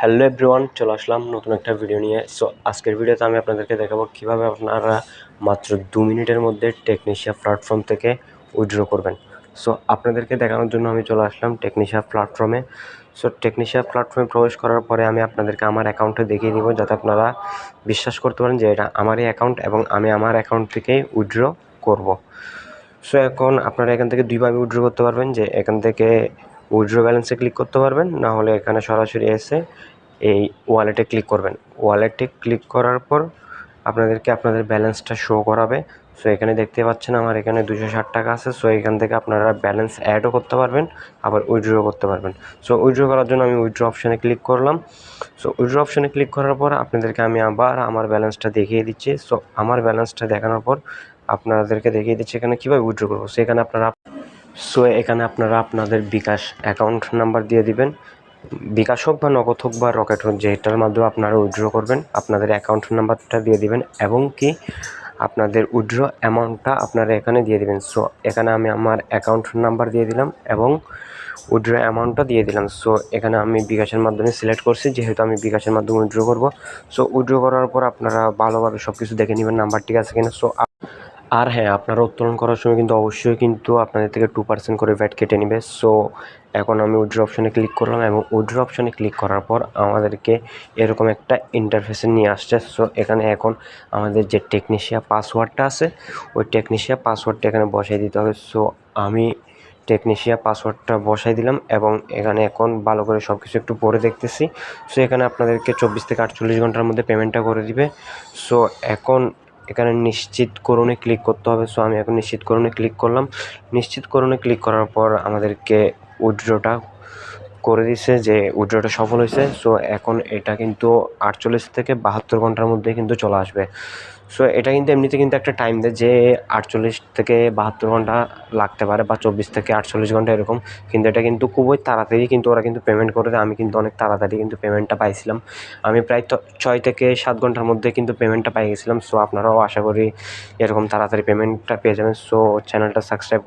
Hello everyone, চলে আসলাম নতুন একটা ভিডিও নিয়ে। সো আজকের ভিডিওতে আমি আপনাদেরকে দেখাবো কীভাবে আপনারা মাত্র 2 মিনিটের মধ্যে টেকনিশিয়া প্ল্যাটফর্ম থেকে উইথড্র করবেন। সো আপনাদেরকে দেখানোর জন্য আমি চলে আসলাম টেকনিশিয়া প্ল্যাটফর্মে। সো টেকনিশিয়া প্ল্যাটফর্মে প্রবেশ করার পরে আমি আপনাদেরকে আমার অ্যাকাউন্টে দেখিয়ে দিব, যাতে আপনারা বিশ্বাস করতে পারেন যে এটা আমারই অ্যাকাউন্ট এবং আমি আমার অ্যাকাউন্ট থেকেই উইথড্র করব। সো এখন আপনারা এখান থেকে দুইভাবে উইথড্র করতে পারবেন, যে এখান থেকে উইথড্র ব্যালেন্সে ক্লিক করতে পারবেন, না হলে এখানে সরাসরি এসে এই ওয়ালেটে ক্লিক করবেন। ওয়ালেটে ক্লিক করার পর আপনাদেরকে আপনাদের ব্যালেন্সটা শো করাবে। সো এখানে দেখতে পাচ্ছেন আমার এখানে 260 টাকা আছে। সো এখান থেকে আপনারা ব্যালেন্স অ্যাডও করতে পারবেন, আবার উইথড্র করতে পারবেন। সো উইথড্র করার জন্য আমি উইথড্র অপশানে ক্লিক করলাম। সো উইথড্র অপশানে ক্লিক করার পর আপনাদেরকে আমি আবার আমার ব্যালেন্সটা দেখিয়ে দিচ্ছি। সো আমার ব্যালেন্সটা দেখানোর পর আপনাদেরকে দেখিয়ে দিচ্ছি এখানে কীভাবে উইথড্র করবো। এখানে আপনারা আপনাদের বিকাশ অ্যাকাউন্ট নাম্বার দিয়ে দিবেন। বিকাশ হোক বা নগদ হোক বা রকেট হোক, যেটার মাধ্যমে আপনারা উইথড্র করবেন, আপনাদের অ্যাকাউন্ট নাম্বারটা দিয়ে দিবেন এবং কি আপনাদের উইথড্র অ্যামাউন্টটা আপনারা এখানে দিয়ে দিবেন। সো এখানে আমি আমার অ্যাকাউন্ট নাম্বার দিয়ে দিলাম এবং উইথড্র অ্যামাউন্টটা দিয়ে দিলাম। সো এখানে আমি বিকাশের মাধ্যমে সিলেক্ট করছি, যেহেতু আমি বিকাশের মাধ্যমে উইথড্র করব। সো উইথড্র করার পর আপনারা ভালোভাবে সব কিছু দেখে নেবেন নাম্বার ঠিক আছে কিনা। আর হ্যাঁ, আপনারা উত্তোলন করার সময় কিন্তু অবশ্যই কিন্তু আপনাদের থেকে 2% করে ভ্যাট কেটে নেবে। সো এখন আমি উইথড্র অপশানে ক্লিক করলাম এবং উইথড্র অপশানে ক্লিক করার পর আমাদেরকে এরকম একটা ইন্টারফেসে নিয়ে আসছে। সো এখানে এখন আমাদের যে টেকনিশিয়া পাসওয়ার্ডটা আছে, ওই টেকনিশিয়া পাসওয়ার্ডটা এখানে বসাই দিতে হবে। সো আমি টেকনিশিয়া পাসওয়ার্ডটা বসাই দিলাম এবং এখানে এখন ভালো করে সব কিছু একটু পরে দেখতেছি। সো এখানে আপনাদেরকে 24 থেকে 48 ঘন্টার মধ্যে পেমেন্টটা করে দিবে। সো এখন এখানে নিশ্চিতকরণে ক্লিক করতে হবে। সো আমি এখন নিশ্চিতকরণে ক্লিক করলাম। নিশ্চিতকরণে ক্লিক করার পর আমাদেরকে উইথড্রটা করে দিছে, যে উইথড্রটা সফল হয়েছে। সো এখন এটা কিন্তু 48 থেকে 72 ঘন্টার মধ্যে কিন্তু চলে আসবে। সো এটা কিন্তু এমনিতে কিন্তু একটা টাইম দেয় যে 48 থেকে 72 ঘন্টা লাগতে পারে বা 24 থেকে 48 ঘন্টা এরকম, কিন্তু এটা কিন্তু খুবই তাড়াতাড়ি কিন্তু ওরা কিন্তু পেমেন্ট করে দেয়। আমি কিন্তু অনেক তাড়াতাড়ি কিন্তু পেমেন্টটা পাইছিলাম। আমি প্রায় 6 থেকে 7 ঘন্টার মধ্যে কিন্তু পেমেন্টটা পাই গেছিলাম। সো আপনারাও আশা করি এরকম তাড়াতাড়ি পেমেন্টটা পেয়ে যাবেন। সো চ্যানেলটা সাবস্ক্রাইব